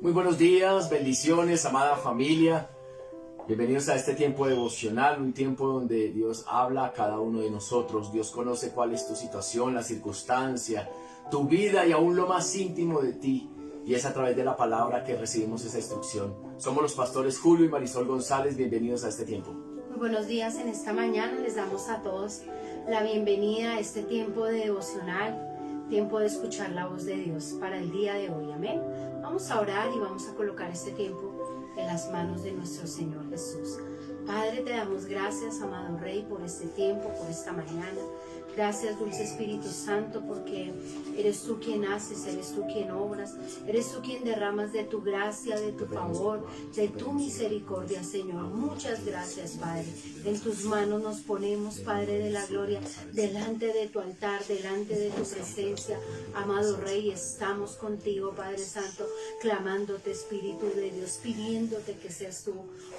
Muy buenos días, bendiciones, amada familia. Bienvenidos a este tiempo devocional, un tiempo donde Dios habla a cada uno de nosotros. Dios conoce cuál es tu situación, la circunstancia, tu vida y aún lo más íntimo de ti. Y es a través de la palabra que recibimos esa instrucción. Somos los pastores Julio y Marisol González. Bienvenidos a este tiempo. Muy buenos días. En esta mañana les damos a todos la bienvenida a este tiempo de devocional, tiempo de escuchar la voz de Dios para el día de hoy. Amén. Vamos a orar y vamos a colocar este tiempo en las manos de nuestro Señor Jesús. Padre, te damos gracias, amado Rey, por este tiempo, por esta mañana. Gracias, dulce Espíritu Santo, porque eres tú quien haces, eres tú quien obras, eres tú quien derramas de tu gracia, de tu favor, de tu misericordia, Señor. Muchas gracias, Padre. En tus manos nos ponemos, Padre de la gloria, delante de tu altar, delante de tu presencia. Amado Rey, estamos contigo, Padre Santo, clamándote, Espíritu de Dios, pidiéndote que seas tú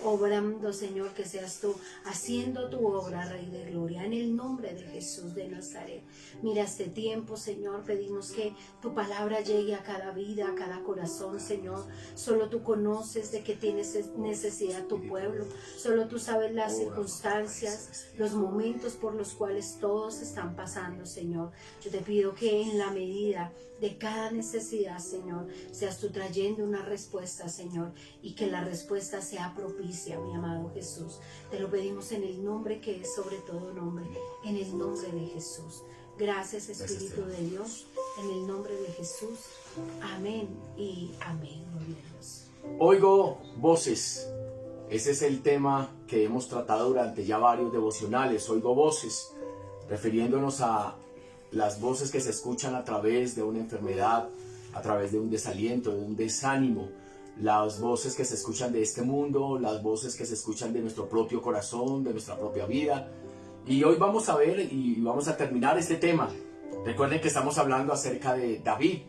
obrando, Señor, que seas tú haciendo tu obra, Rey de gloria, en el nombre de Jesús de Nazaret. Mira este tiempo, Señor, pedimos que tu palabra llegue a cada vida, a cada corazón, Señor. Solo tú conoces de qué tienes necesidad tu pueblo, solo tú sabes las circunstancias, los momentos por los cuales todos están pasando, Señor. Yo te pido que en la medida de cada necesidad, Señor, seas tú trayendo una respuesta, Señor, y que la respuesta sea propicia, mi amado Jesús. Te lo pedimos en el nombre que es sobre todo nombre, en el nombre de Jesús. Gracias, Espíritu de Dios, en el nombre de Jesús. Amén y amén. Gloria a Dios. Oigo voces. Ese es el tema que hemos tratado durante ya varios devocionales. Oigo voces, refiriéndonos a las voces que se escuchan a través de una enfermedad, a través de un desaliento, de un desánimo, las voces que se escuchan de este mundo, las voces que se escuchan de nuestro propio corazón, de nuestra propia vida. Y hoy vamos a ver y vamos a terminar este tema. Recuerden que estamos hablando acerca de David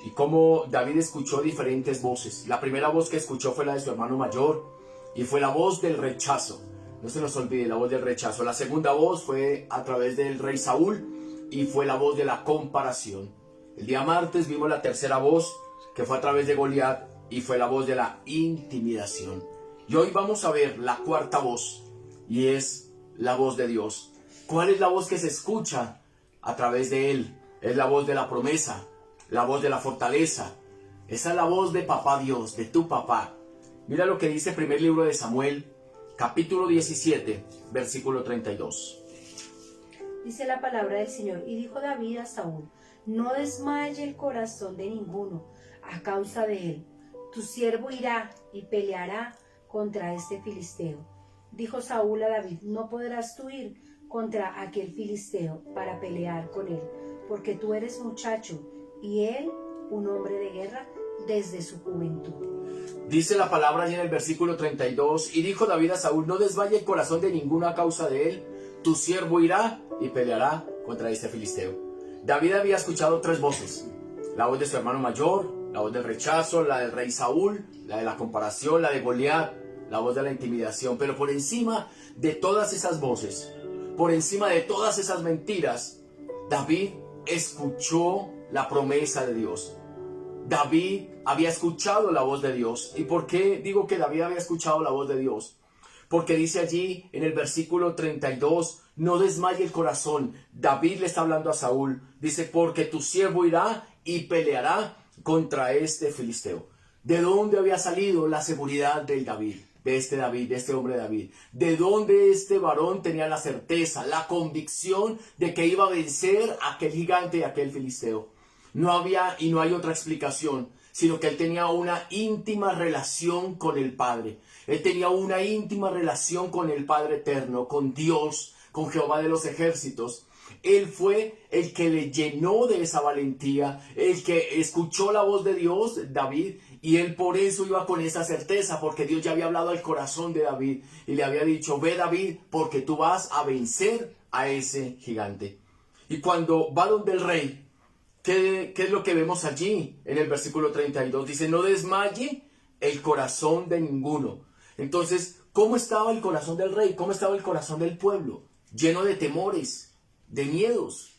y cómo David escuchó diferentes voces. La primera voz que escuchó fue la de su hermano mayor y fue la voz del rechazo. No se nos olvide, la voz del rechazo. La segunda voz fue a través del rey Saúl y fue la voz de la comparación. El día martes vimos la tercera voz, que fue a través de Goliat, y fue la voz de la intimidación. Y hoy vamos a ver la cuarta voz, y es la voz de Dios. ¿Cuál es la voz que se escucha a través de Él? Es la voz de la promesa, la voz de la fortaleza. Esa es la voz de papá Dios, de tu papá. Mira lo que dice el primer libro de Samuel, capítulo 17, versículo 32. Dice la palabra del Señor, y dijo David a Saúl: no desmaye el corazón de ninguno a causa de él. Tu siervo irá y peleará contra este filisteo. Dijo Saúl a David: no podrás tú ir contra aquel filisteo para pelear con él, porque tú eres muchacho y él un hombre de guerra desde su juventud. Dice la palabra allí en el versículo 32, y dijo David a Saúl: no desmaye el corazón de ninguno a causa de él. Tu siervo irá y peleará contra este filisteo. David había escuchado tres voces: la voz de su hermano mayor, la voz del rechazo, la del rey Saúl, la de la comparación, la de Goliat, la voz de la intimidación. Pero por encima de todas esas voces, por encima de todas esas mentiras, David escuchó la promesa de Dios. David había escuchado la voz de Dios. ¿Y por qué digo que David había escuchado la voz de Dios? Porque dice allí en el versículo 32, no desmaye el corazón. David le está hablando a Saúl. Dice, porque tu siervo irá y peleará contra este filisteo. ¿De dónde había salido la seguridad del David? De este hombre David. ¿De dónde este varón tenía la certeza, la convicción de que iba a vencer a aquel gigante y a aquel filisteo? No había y no hay otra explicación, sino que él tenía una íntima relación con el Padre. Él tenía una íntima relación con el Padre eterno, con Dios, con Jehová de los ejércitos. Él fue el que le llenó de esa valentía, el que escuchó la voz de Dios, David, y él por eso iba con esa certeza, porque Dios ya había hablado al corazón de David y le había dicho: ve, David, porque tú vas a vencer a ese gigante. Y cuando va donde el rey, ¿qué es lo que vemos allí? En el versículo 32 dice: no desmaye el corazón de ninguno. Entonces, ¿cómo estaba el corazón del rey? ¿Cómo estaba el corazón del pueblo? Lleno de temores, de miedos.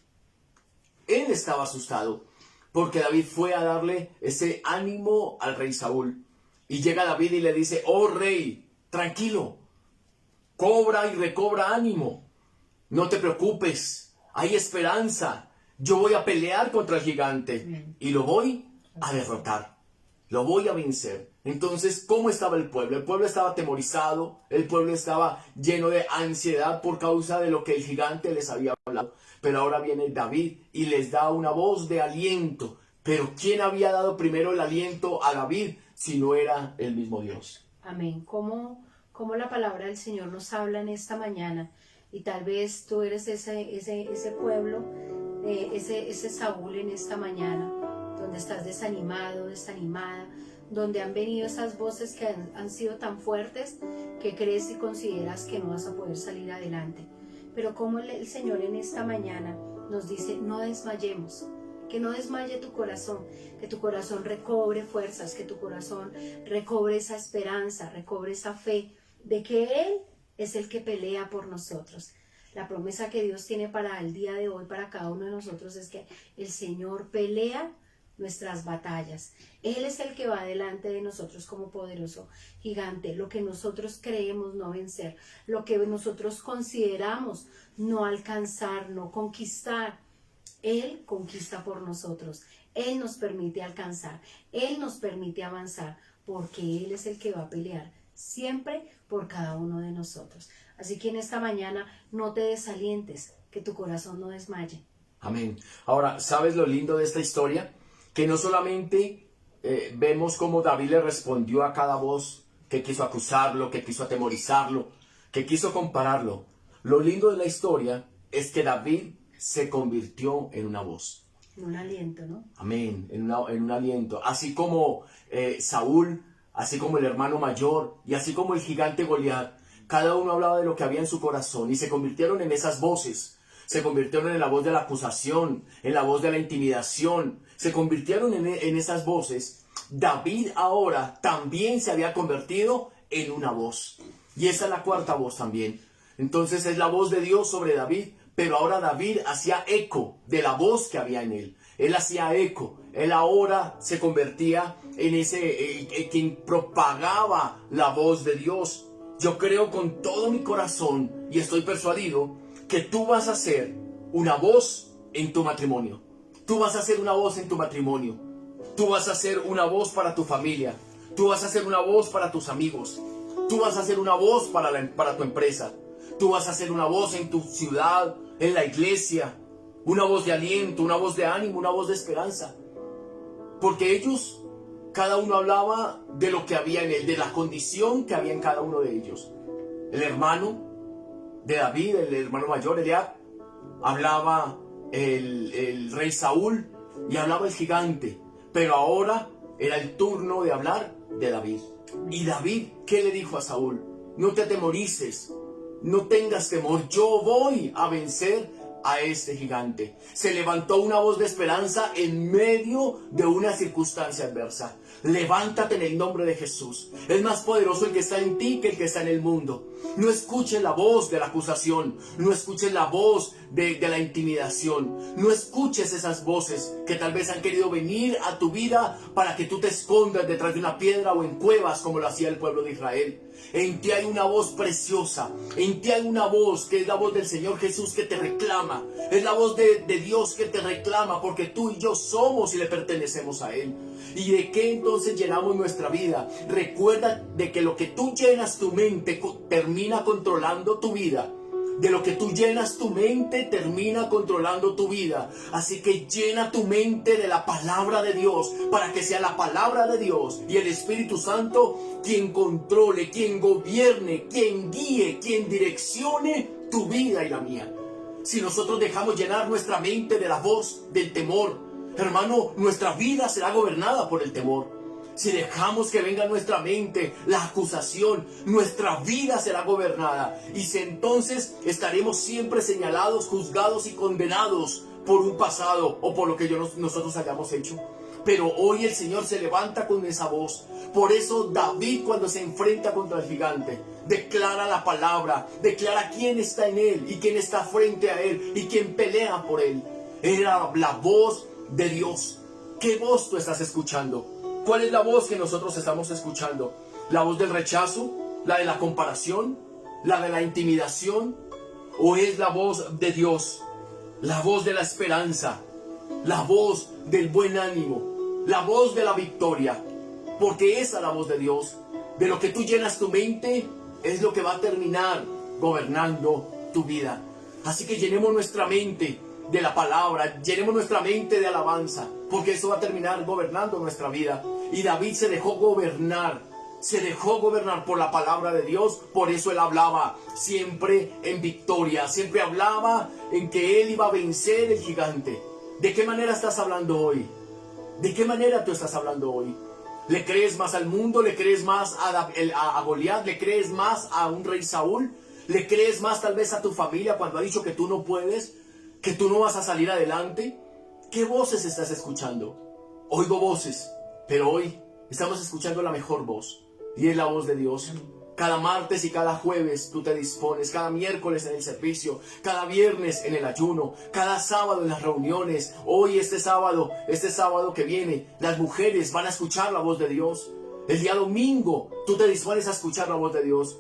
Él estaba asustado. porque David fue a darle ese ánimo al rey Saúl. Y llega David y le dice, oh rey, tranquilo, cobra y recobra ánimo, no te preocupes, hay esperanza, yo voy a pelear contra el gigante y lo voy a derrotar, lo voy a vencer. Entonces, ¿cómo estaba el pueblo? El pueblo estaba atemorizado, el pueblo estaba lleno de ansiedad por causa de lo que el gigante les había hablado. Pero ahora viene David y les da una voz de aliento. Pero ¿quién había dado primero el aliento a David si no era el mismo Dios? Amén. ¿Cómo la palabra del Señor nos habla en esta mañana? Y tal vez tú eres ese pueblo, ese Saúl en esta mañana, donde estás desanimado, desanimada, donde han venido esas voces que han sido tan fuertes que crees y consideras que no vas a poder salir adelante. Pero como el Señor en esta mañana nos dice, no desmayemos, que no desmaye tu corazón, que tu corazón recobre fuerzas, que tu corazón recobre esa esperanza, recobre esa fe de que Él es el que pelea por nosotros. La promesa que Dios tiene para el día de hoy, para cada uno de nosotros, es que el Señor pelea nuestras batallas. Él es el que va delante de nosotros como poderoso gigante, lo que nosotros creemos no vencer, lo que nosotros consideramos no alcanzar, no conquistar. Él conquista por nosotros, Él nos permite alcanzar, Él nos permite avanzar, porque Él es el que va a pelear siempre por cada uno de nosotros. Así que en esta mañana no te desalientes, que tu corazón no desmaye. Amén. Ahora, ¿sabes lo lindo de esta historia? Que no solamente vemos cómo David le respondió a cada voz que quiso acusarlo, que quiso atemorizarlo, que quiso compararlo. Lo lindo de la historia es que David se convirtió en una voz. En un aliento, ¿no? Amén, en un aliento. Así como Saúl, así como el hermano mayor y así como el gigante Goliat, cada uno hablaba de lo que había en su corazón y se convirtieron en esas voces. Se convirtieron en la voz de la acusación, en la voz de la intimidación. Se convirtieron en esas voces. David ahora también se había convertido en una voz. Y esa es la cuarta voz también. Entonces es la voz de Dios sobre David, pero ahora David hacía eco de la voz que había en él. Él hacía eco. Él ahora se convertía en ese quien propagaba la voz de Dios. Yo creo con todo mi corazón y estoy persuadido que tú vas a ser una voz en tu matrimonio. Tú vas a ser una voz en tu matrimonio. Tú vas a ser una voz para tu familia. Tú vas a ser una voz para tus amigos. Tú vas a ser una voz para tu empresa. Tú vas a ser una voz en tu ciudad, en la iglesia. Una voz de aliento, una voz de ánimo, una voz de esperanza. Porque ellos, cada uno hablaba de lo que había en él, de la condición que había en cada uno de ellos. El hermano de David, el hermano mayor, Eliab, hablaba el rey Saúl y hablaba el gigante, pero ahora era el turno de hablar de David. Y David, ¿qué le dijo a Saúl? No te atemorices, no tengas temor, yo voy a vencer a este gigante. Se levantó una voz de esperanza en medio de una circunstancia adversa. Levántate en el nombre de Jesús. Es más poderoso el que está en ti que el que está en el mundo. No escuches la voz de la acusación. No escuches la voz de la intimidación. No escuches esas voces que tal vez han querido venir a tu vida para que tú te escondas detrás de una piedra o en cuevas como lo hacía el pueblo de Israel. En ti hay una voz preciosa. En ti hay una voz que es la voz del Señor Jesús que te reclama. Es la voz de Dios que te reclama porque tú y yo somos y le pertenecemos a Él. ¿Y de qué entonces llenamos nuestra vida? Recuerda de que lo que tú llenas tu mente termina controlando tu vida. De lo que tú llenas tu mente termina controlando tu vida. Así que llena tu mente de la palabra de Dios para que sea la palabra de Dios y el Espíritu Santo quien controle, quien gobierne, quien guíe, quien direccione tu vida y la mía. Si nosotros dejamos llenar nuestra mente de la voz del temor, hermano, nuestra vida será gobernada por el temor. Si dejamos que venga a nuestra mente la acusación, nuestra vida será gobernada. Y si entonces estaremos siempre señalados, juzgados y condenados por un pasado o por lo que nosotros hayamos hecho. Pero hoy el Señor se levanta con esa voz. Por eso David, cuando se enfrenta contra el gigante, declara la palabra, declara quién está en él y quién está frente a él y quién pelea por él. Era la voz de Dios. ¿Qué voz tú estás escuchando? ¿Cuál es la voz que nosotros estamos escuchando? ¿La voz del rechazo? ¿La de la comparación? ¿La de la intimidación? ¿O es la voz de Dios? La voz de la esperanza, la voz del buen ánimo, la voz de la victoria. Porque esa es la voz de Dios. De lo que tú llenas tu mente es lo que va a terminar gobernando tu vida. Así que llenemos nuestra mente de la palabra, llenemos nuestra mente de alabanza, porque eso va a terminar gobernando nuestra vida. Y David se dejó gobernar por la palabra de Dios. Por eso él hablaba siempre en victoria, siempre hablaba en que él iba a vencer el gigante. ¿De qué manera estás hablando hoy? ¿De qué manera tú estás hablando hoy? ¿Le crees más al mundo? ¿Le crees más a Goliat? ¿Le crees más a un rey Saúl? ¿Le crees más tal vez a tu familia cuando ha dicho que tú no puedes? ¿Que tú no vas a salir adelante? ¿Qué voces estás escuchando? Oigo voces, pero hoy estamos escuchando la mejor voz, y es la voz de Dios. Cada martes y cada jueves tú te dispones, cada miércoles en el servicio, cada viernes en el ayuno, cada sábado en las reuniones. Hoy, este sábado que viene, las mujeres van a escuchar la voz de Dios. El día domingo tú te dispones a escuchar la voz de Dios.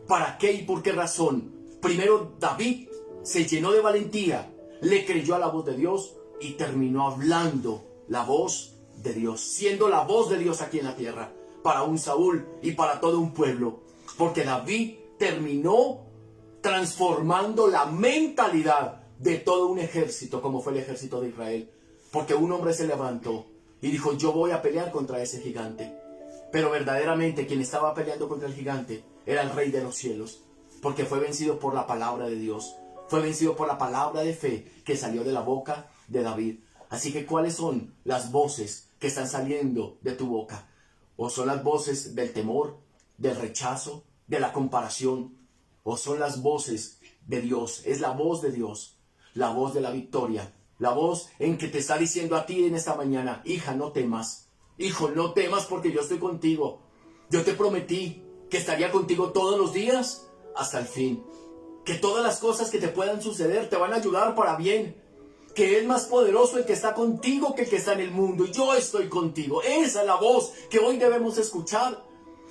¿Para qué y por qué razón? Primero, David se llenó de valentía, le creyó a la voz de Dios y terminó hablando la voz de Dios, siendo la voz de Dios aquí en la tierra, para un Saúl y para todo un pueblo. Porque David terminó transformando la mentalidad de todo un ejército, como fue el ejército de Israel. Porque un hombre se levantó y dijo: yo voy a pelear contra ese gigante. Pero verdaderamente quien estaba peleando contra el gigante era el Rey de los cielos, porque fue vencido por la palabra de Dios, fue vencido por la palabra de fe que salió de la boca de David. Así que, ¿cuáles son las voces que están saliendo de tu boca? ¿O son las voces del temor, del rechazo, de la comparación? ¿O son las voces de Dios? Es la voz de Dios, la voz de la victoria, la voz en que te está diciendo a ti en esta mañana: hija, no temas. Hijo, no temas, porque yo estoy contigo. Yo te prometí que estaría contigo todos los días hasta el fin. Que todas las cosas que te puedan suceder te van a ayudar para bien. Que es más poderoso el que está contigo que el que está en el mundo. Y yo estoy contigo. Esa es la voz que hoy debemos escuchar.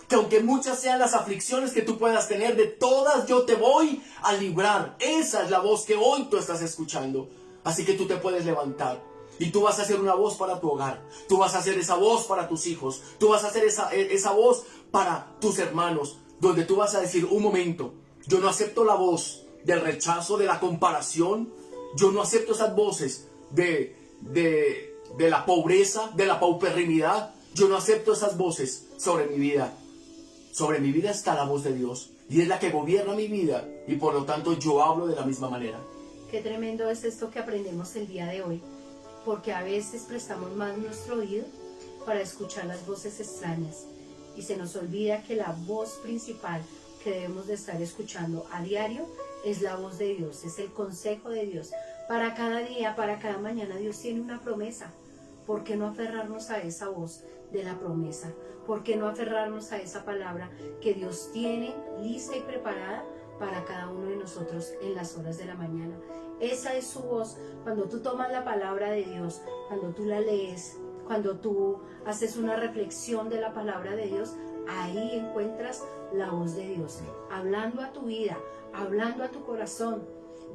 Que aunque muchas sean las aflicciones que tú puedas tener, de todas yo te voy a librar. Esa es la voz que hoy tú estás escuchando. Así que tú te puedes levantar. Y tú vas a hacer una voz para tu hogar. Tú vas a hacer esa voz para tus hijos. Tú vas a hacer esa voz para tus hermanos. Donde tú vas a decir: un momento, yo no acepto la voz del rechazo, de la comparación. Yo no acepto esas voces de la pobreza, de la pauperimidad. Yo no acepto esas voces sobre mi vida. Sobre mi vida está la voz de Dios. Y es la que gobierna mi vida. Y por lo tanto yo hablo de la misma manera. Qué tremendo es esto que aprendemos el día de hoy. Porque a veces prestamos más nuestro oído para escuchar las voces extrañas. Y se nos olvida que la voz principal que debemos de estar escuchando a diario es la voz de Dios, es el consejo de Dios. Para cada día, para cada mañana, Dios tiene una promesa. ¿Por qué no aferrarnos a esa voz de la promesa? ¿Por qué no aferrarnos a esa palabra que Dios tiene lista y preparada para cada uno de nosotros en las horas de la mañana? Esa es su voz. Cuando tú tomas la palabra de Dios, cuando tú la lees, cuando tú haces una reflexión de la palabra de Dios, ahí encuentras la voz de Dios, hablando a tu vida, hablando a tu corazón,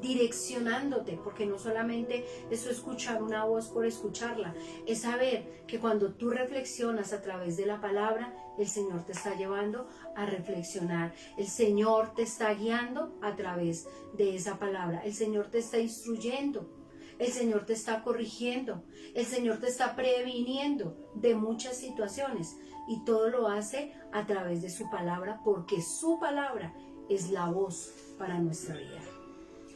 direccionándote, porque no solamente es escuchar una voz por escucharla, es saber que cuando tú reflexionas a través de la palabra, el Señor te está llevando a reflexionar, el Señor te está guiando a través de esa palabra, el Señor te está instruyendo, el Señor te está corrigiendo, el Señor te está previniendo de muchas situaciones, y todo lo hace a través de su palabra, porque su palabra es la voz para nuestra vida.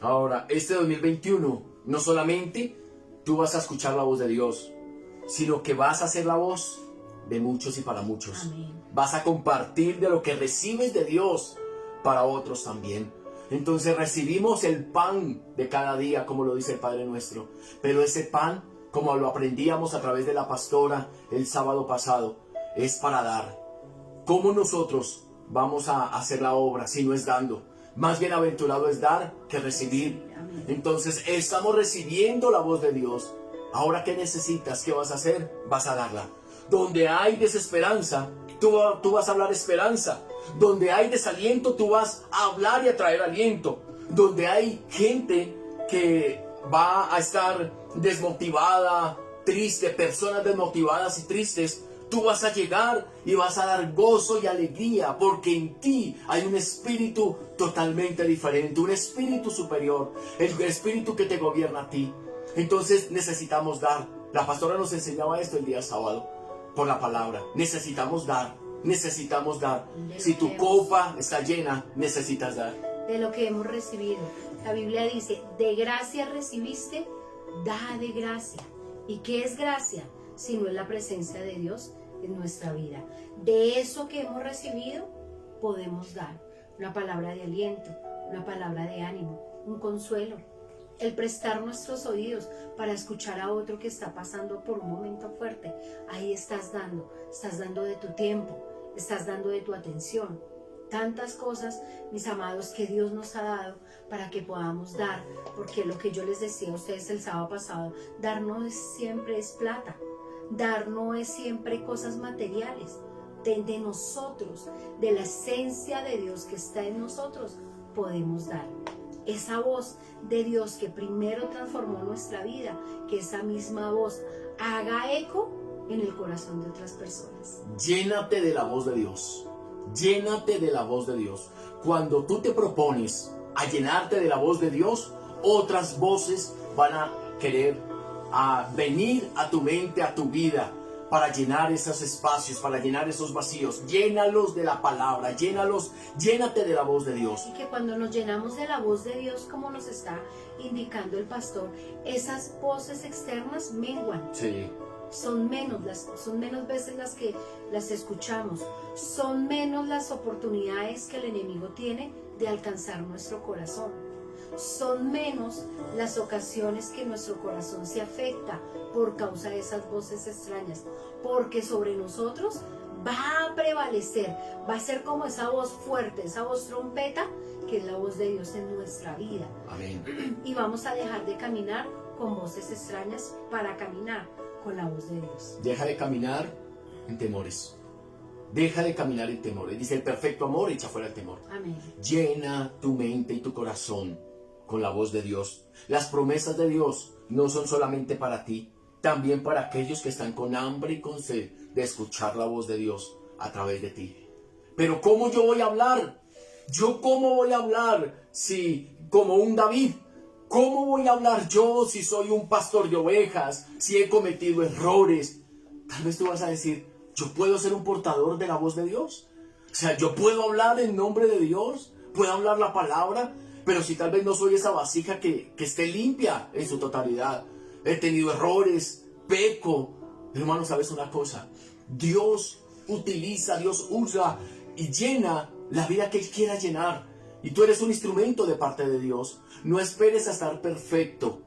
Ahora, este 2021, no solamente tú vas a escuchar la voz de Dios, sino que vas a ser la voz de muchos y para muchos. Amén. Vas a compartir de lo que recibes de Dios para otros también. Entonces recibimos el pan de cada día, como lo dice el Padre Nuestro. Pero ese pan, como lo aprendíamos a través de la pastora el sábado pasado, es para dar. ¿Cómo nosotros vamos a hacer la obra si no es dando? Más bienaventurado es dar que recibir. Entonces estamos recibiendo la voz de Dios. Ahora, ¿qué necesitas? ¿Qué vas a hacer? Vas a darla. Donde hay desesperanza, tú vas a hablar esperanza. Donde hay desaliento, tú vas a hablar y a traer aliento. Donde hay gente que va a estar desmotivada, triste, personas desmotivadas y tristes, tú vas a llegar y vas a dar gozo y alegría, porque en ti hay un espíritu totalmente diferente, un espíritu superior, el espíritu que te gobierna a ti. Entonces necesitamos dar. La pastora nos enseñaba esto el día sábado por la palabra. Necesitamos dar, necesitamos dar. Si tu copa está llena, necesitas dar. De lo que hemos recibido. La Biblia dice, de gracia recibiste, da de gracia. ¿Y qué es gracia? Si no es la presencia de Dios en nuestra vida. De eso que hemos recibido, podemos dar una palabra de aliento, una palabra de ánimo, un consuelo. El prestar nuestros oídos para escuchar a otro que está pasando por un momento fuerte. Ahí estás dando de tu tiempo, estás dando de tu atención. Tantas cosas, mis amados, que Dios nos ha dado para que podamos dar, porque lo que yo les decía a ustedes el sábado pasado, dar no siempre es plata, dar no es siempre cosas materiales, de nosotros, de la esencia de Dios que está en nosotros, podemos dar. Esa voz de Dios que primero transformó nuestra vida, que esa misma voz haga eco en el corazón de otras personas. Llénate de la voz de Dios. Llénate de la voz de Dios. Cuando tú te propones a llenarte de la voz de Dios, otras voces van a querer venir a tu mente, a tu vida, para llenar esos espacios, para llenar esos vacíos. Llénalos de la palabra, llénate de la voz de Dios. Y que cuando nos llenamos de la voz de Dios, como nos está indicando el pastor, esas voces externas menguan. Sí. Son menos veces las que las escuchamos, son menos las oportunidades que el enemigo tiene de alcanzar nuestro corazón, son menos las ocasiones que nuestro corazón se afecta por causa de esas voces extrañas, porque sobre nosotros va a prevalecer, va a ser como esa voz fuerte, esa voz trompeta, que es la voz de Dios en nuestra vida. Amén. Y vamos a dejar de caminar con voces extrañas para caminar con la voz de Dios. Deja de caminar en temores. Deja de caminar en temores. Dice, el perfecto amor echa fuera el temor. Amén. Llena tu mente y tu corazón con la voz de Dios. Las promesas de Dios no son solamente para ti, también para aquellos que están con hambre y con sed de escuchar la voz de Dios a través de ti. Pero ¿cómo yo voy a hablar? ¿Yo cómo voy a hablar si como un David? ¿Cómo voy a hablar yo si soy un pastor de ovejas, si he cometido errores? Tal vez tú vas a decir, ¿yo puedo ser un portador de la voz de Dios? O sea, ¿yo puedo hablar en nombre de Dios? ¿Puedo hablar la palabra? Pero si tal vez no soy esa vasija que esté limpia en su totalidad. He tenido errores, peco. Hermano, ¿sabes una cosa? Dios utiliza, Dios usa y llena la vida que Él quiera llenar. Y tú eres un instrumento de parte de Dios. No esperes a estar perfecto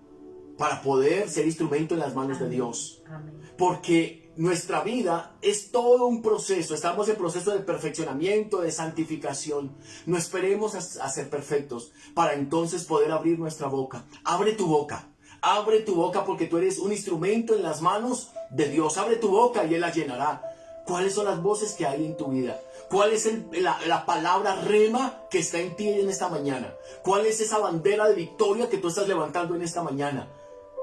para poder ser instrumento en las manos de Dios. Amén. Porque nuestra vida es todo un proceso. Estamos en proceso de perfeccionamiento, de santificación. No esperemos a ser perfectos para entonces poder abrir nuestra boca. Abre tu boca. Abre tu boca porque tú eres un instrumento en las manos de Dios. Abre tu boca y Él la llenará. ¿Cuáles son las voces que hay en tu vida? ¿Cuál es la palabra rema que está en ti en esta mañana? ¿Cuál es esa bandera de victoria que tú estás levantando en esta mañana?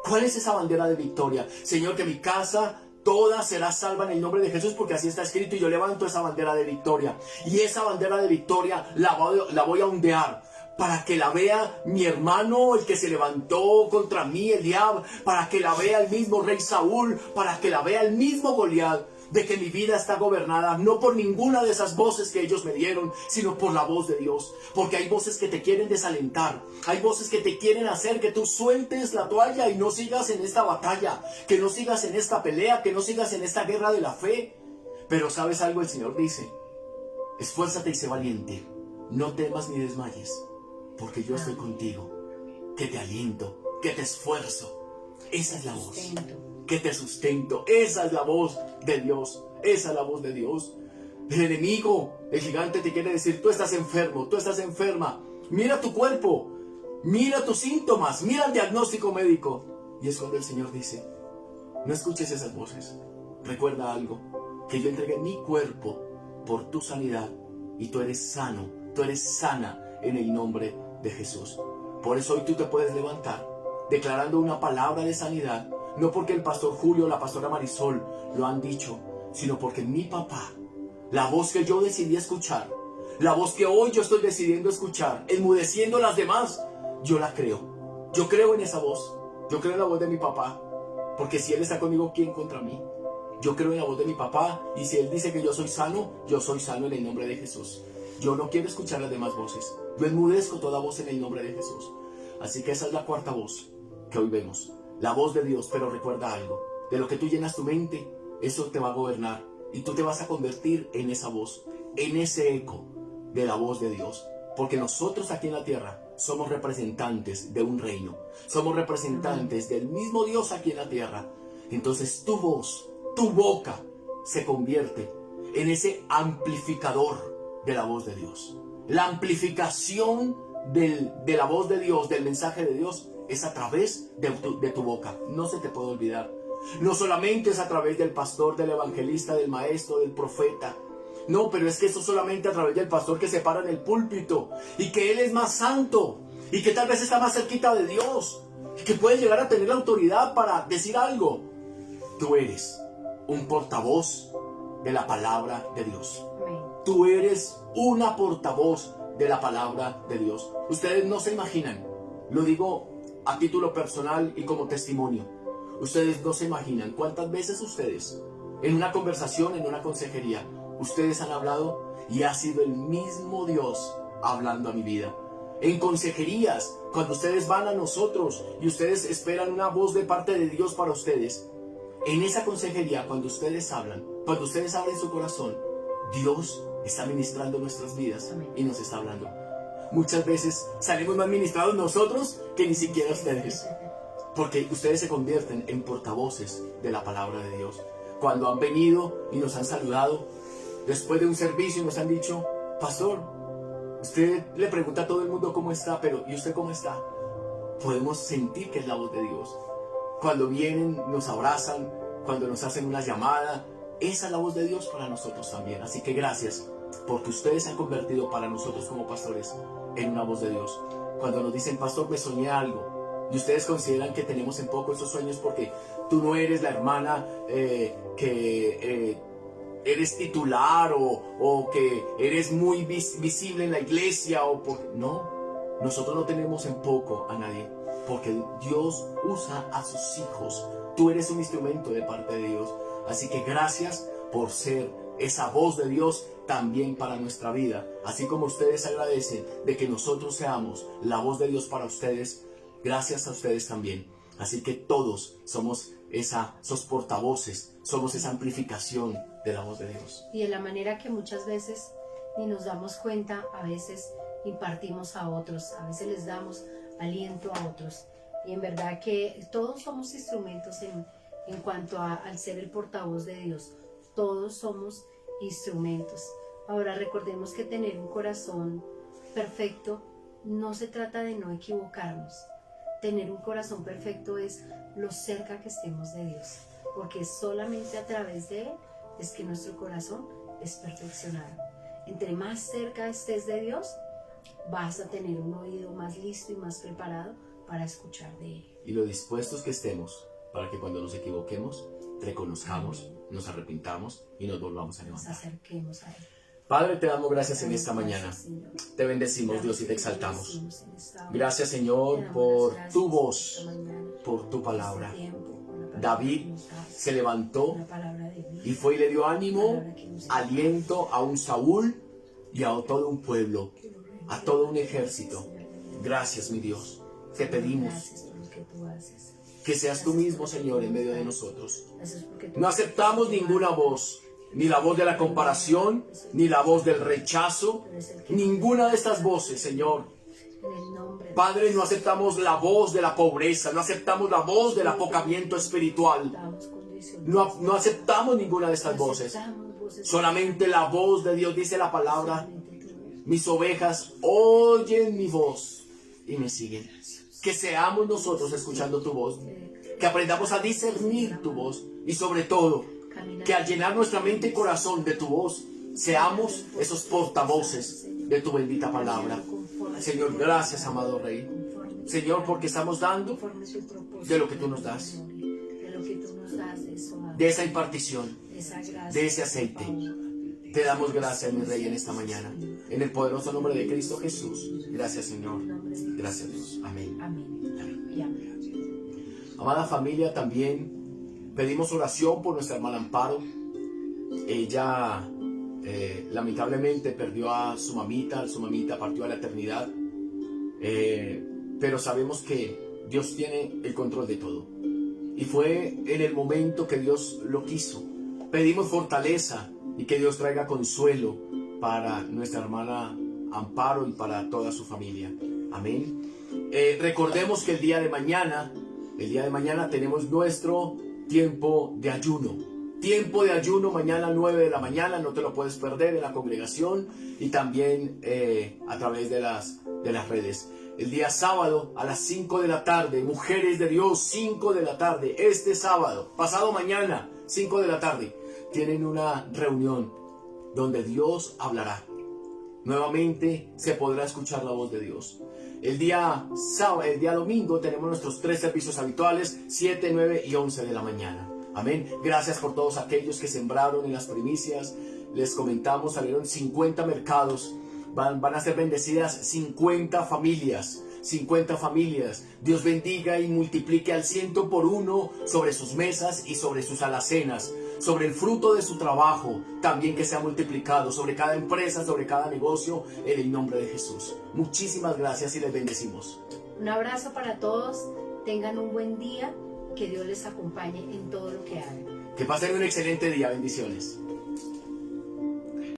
¿Cuál es esa bandera de victoria? Señor, que mi casa toda será salva en el nombre de Jesús, porque así está escrito, y yo levanto esa bandera de victoria. Y esa bandera de victoria la voy a ondear, para que la vea mi hermano, el que se levantó contra mí, Eliab, para que la vea el mismo rey Saúl, para que la vea el mismo Goliat, de que mi vida está gobernada no por ninguna de esas voces que ellos me dieron, sino por la voz de Dios. Porque hay voces que te quieren desalentar, hay voces que te quieren hacer que tú sueltes la toalla y no sigas en esta batalla, que no sigas en esta pelea, que no sigas en esta guerra de la fe. Pero ¿sabes algo? El Señor dice, esfuérzate y sé valiente, no temas ni desmayes, porque yo estoy contigo, que te aliento, que te esfuerzo. Esa es la voz, que te sustento. Esa es la voz de Dios, esa es la voz de Dios. El enemigo, el gigante, te quiere decir, tú estás enfermo, tú estás enferma, mira tu cuerpo, mira tus síntomas, mira el diagnóstico médico. Y es cuando el Señor dice, No escuches esas voces. Recuerda algo, que yo entregué mi cuerpo por tu sanidad y tú eres sano, tú eres sana en el nombre de Jesús. Por eso hoy tú te puedes levantar declarando una palabra de sanidad, no porque el pastor Julio o la pastora Marisol lo han dicho, sino porque mi papá, la voz que yo decidí escuchar, la voz que hoy yo estoy decidiendo escuchar, enmudeciendo las demás, yo la creo. Yo creo en esa voz. Yo creo en la voz de mi papá. Porque si Él está conmigo, ¿quién contra mí? Yo creo en la voz de mi papá. Y si Él dice que yo soy sano en el nombre de Jesús. Yo no quiero escuchar las demás voces. Yo enmudezco toda voz en el nombre de Jesús. Así que esa es la cuarta voz que hoy vemos. La voz de Dios. Pero recuerda algo. De lo que tú llenas tu mente, eso te va a gobernar. Y tú te vas a convertir en esa voz. En ese eco de la voz de Dios. Porque nosotros aquí en la tierra somos representantes de un reino. Somos representantes del mismo Dios aquí en la tierra. Entonces tu voz, tu boca se convierte en ese amplificador de la voz de Dios. La amplificación de la voz de Dios, del mensaje de Dios, es a través de tu boca. No se te puede olvidar. No solamente es a través del pastor, del evangelista, del maestro, del profeta. No, pero es que eso solamente a través del pastor que se para en el púlpito y que él es más santo y que tal vez está más cerquita de Dios y que puede llegar a tener la autoridad para decir algo. Tú eres un portavoz de la palabra de Dios. Tú eres una portavoz de la palabra de Dios. Ustedes no se imaginan, lo digo a título personal y como testimonio. Ustedes no se imaginan cuántas veces ustedes en una conversación, en una consejería, ustedes han hablado y ha sido el mismo Dios hablando a mi vida. En consejerías, cuando ustedes van a nosotros y ustedes esperan una voz de parte de Dios para ustedes, en esa consejería, cuando ustedes hablan, cuando ustedes abren su corazón, Dios está ministrando nuestras vidas y nos está hablando. Muchas veces salimos más ministrados nosotros que ni siquiera ustedes, porque ustedes se convierten en portavoces de la palabra de Dios. Cuando han venido y nos han saludado, después de un servicio nos han dicho, pastor, usted le pregunta a todo el mundo cómo está, pero ¿y usted cómo está? Podemos sentir que es la voz de Dios. Cuando vienen, nos abrazan, cuando nos hacen una llamada, esa es la voz de Dios para nosotros también. Así que gracias, porque ustedes se han convertido para nosotros como pastores en una voz de Dios. Cuando nos dicen, pastor, me soñé algo, y ustedes consideran que tenemos en poco esos sueños porque tú no eres la hermana que eres titular o que eres muy visible en la iglesia no, nosotros no tenemos en poco a nadie, porque Dios usa a sus hijos. Tú eres un instrumento de parte de Dios. Así que gracias por ser esa voz de Dios también para nuestra vida. Así como ustedes agradecen de que nosotros seamos la voz de Dios para ustedes, gracias a ustedes también. Así que todos somos esos portavoces, somos esa amplificación de la voz de Dios. Y de la manera que muchas veces ni nos damos cuenta, a veces impartimos a otros, a veces les damos aliento a otros. Y en verdad que todos somos instrumentos en cuanto al ser el portavoz de Dios. Todos somos instrumentos. Ahora recordemos que tener un corazón perfecto no se trata de no equivocarnos. Tener un corazón perfecto es lo cerca que estemos de Dios, porque solamente a través de Él es que nuestro corazón es perfeccionado. Entre más cerca estés de Dios, vas a tener un oído más listo y más preparado para escuchar de Él. Y lo dispuestos que estemos para que cuando nos equivoquemos, reconozcamos, nos arrepintamos y nos volvamos a levantar. Nos acerquemos a Él. Padre, te damos gracias en esta mañana. Te bendecimos, Dios, y te exaltamos. Gracias, Señor, por tu voz, por tu palabra. David se levantó y fue y le dio ánimo, aliento a un Saúl y a todo un pueblo, a todo un ejército. Gracias, mi Dios. Te pedimos que seas tú mismo, Señor, en medio de nosotros. No aceptamos ninguna voz, ni la voz de la comparación, ni la voz del rechazo, ninguna de estas voces, Señor. Padre, no aceptamos la voz de la pobreza, no aceptamos la voz del apocamiento espiritual. No aceptamos ninguna de estas voces. Solamente la voz de Dios, dice la palabra. Mis ovejas oyen mi voz y me siguen. Que seamos nosotros escuchando tu voz. que aprendamos a discernir tu voz y sobre todo, que al llenar nuestra mente y corazón de tu voz, seamos esos portavoces de tu bendita palabra. Señor, gracias, amado Rey. Señor, porque estamos dando de lo que tú nos das, de esa impartición, de ese aceite. Te damos gracias, mi Rey, en esta mañana. En el poderoso nombre de Cristo Jesús. Gracias, Señor. Gracias, Dios. Amén. Amada familia, también pedimos oración por nuestra hermana Amparo. Ella lamentablemente perdió a su mamita partió a la eternidad. Pero sabemos que Dios tiene el control de todo. Y fue en el momento que Dios lo quiso. Pedimos fortaleza y que Dios traiga consuelo para nuestra hermana Amparo y para toda su familia. Amén. Recordemos que el día de mañana tenemos nuestro tiempo de ayuno. Tiempo de ayuno mañana 9 de la mañana, no te lo puedes perder en la congregación y también a través de las redes. El día sábado a las 5 de la tarde, mujeres de Dios, 5 de la tarde, este sábado, pasado mañana, 5 de la tarde, tienen una reunión donde Dios hablará. Nuevamente se podrá escuchar la voz de Dios. El día domingo tenemos nuestros 3 servicios habituales, 7, 9 y 11 de la mañana. Amén. Gracias por todos aquellos que sembraron en las primicias. Les comentamos, salieron 50 mercados. Van a ser bendecidas 50 familias. 50 familias. Dios bendiga y multiplique al 100 por 1 sobre sus mesas y sobre sus alacenas. Sobre el fruto de su trabajo, también que sea multiplicado. Sobre cada empresa, sobre cada negocio, en el nombre de Jesús. Muchísimas gracias y les bendecimos. Un abrazo para todos. Tengan un buen día. Que Dios les acompañe en todo lo que hagan. Que pasen un excelente día. Bendiciones.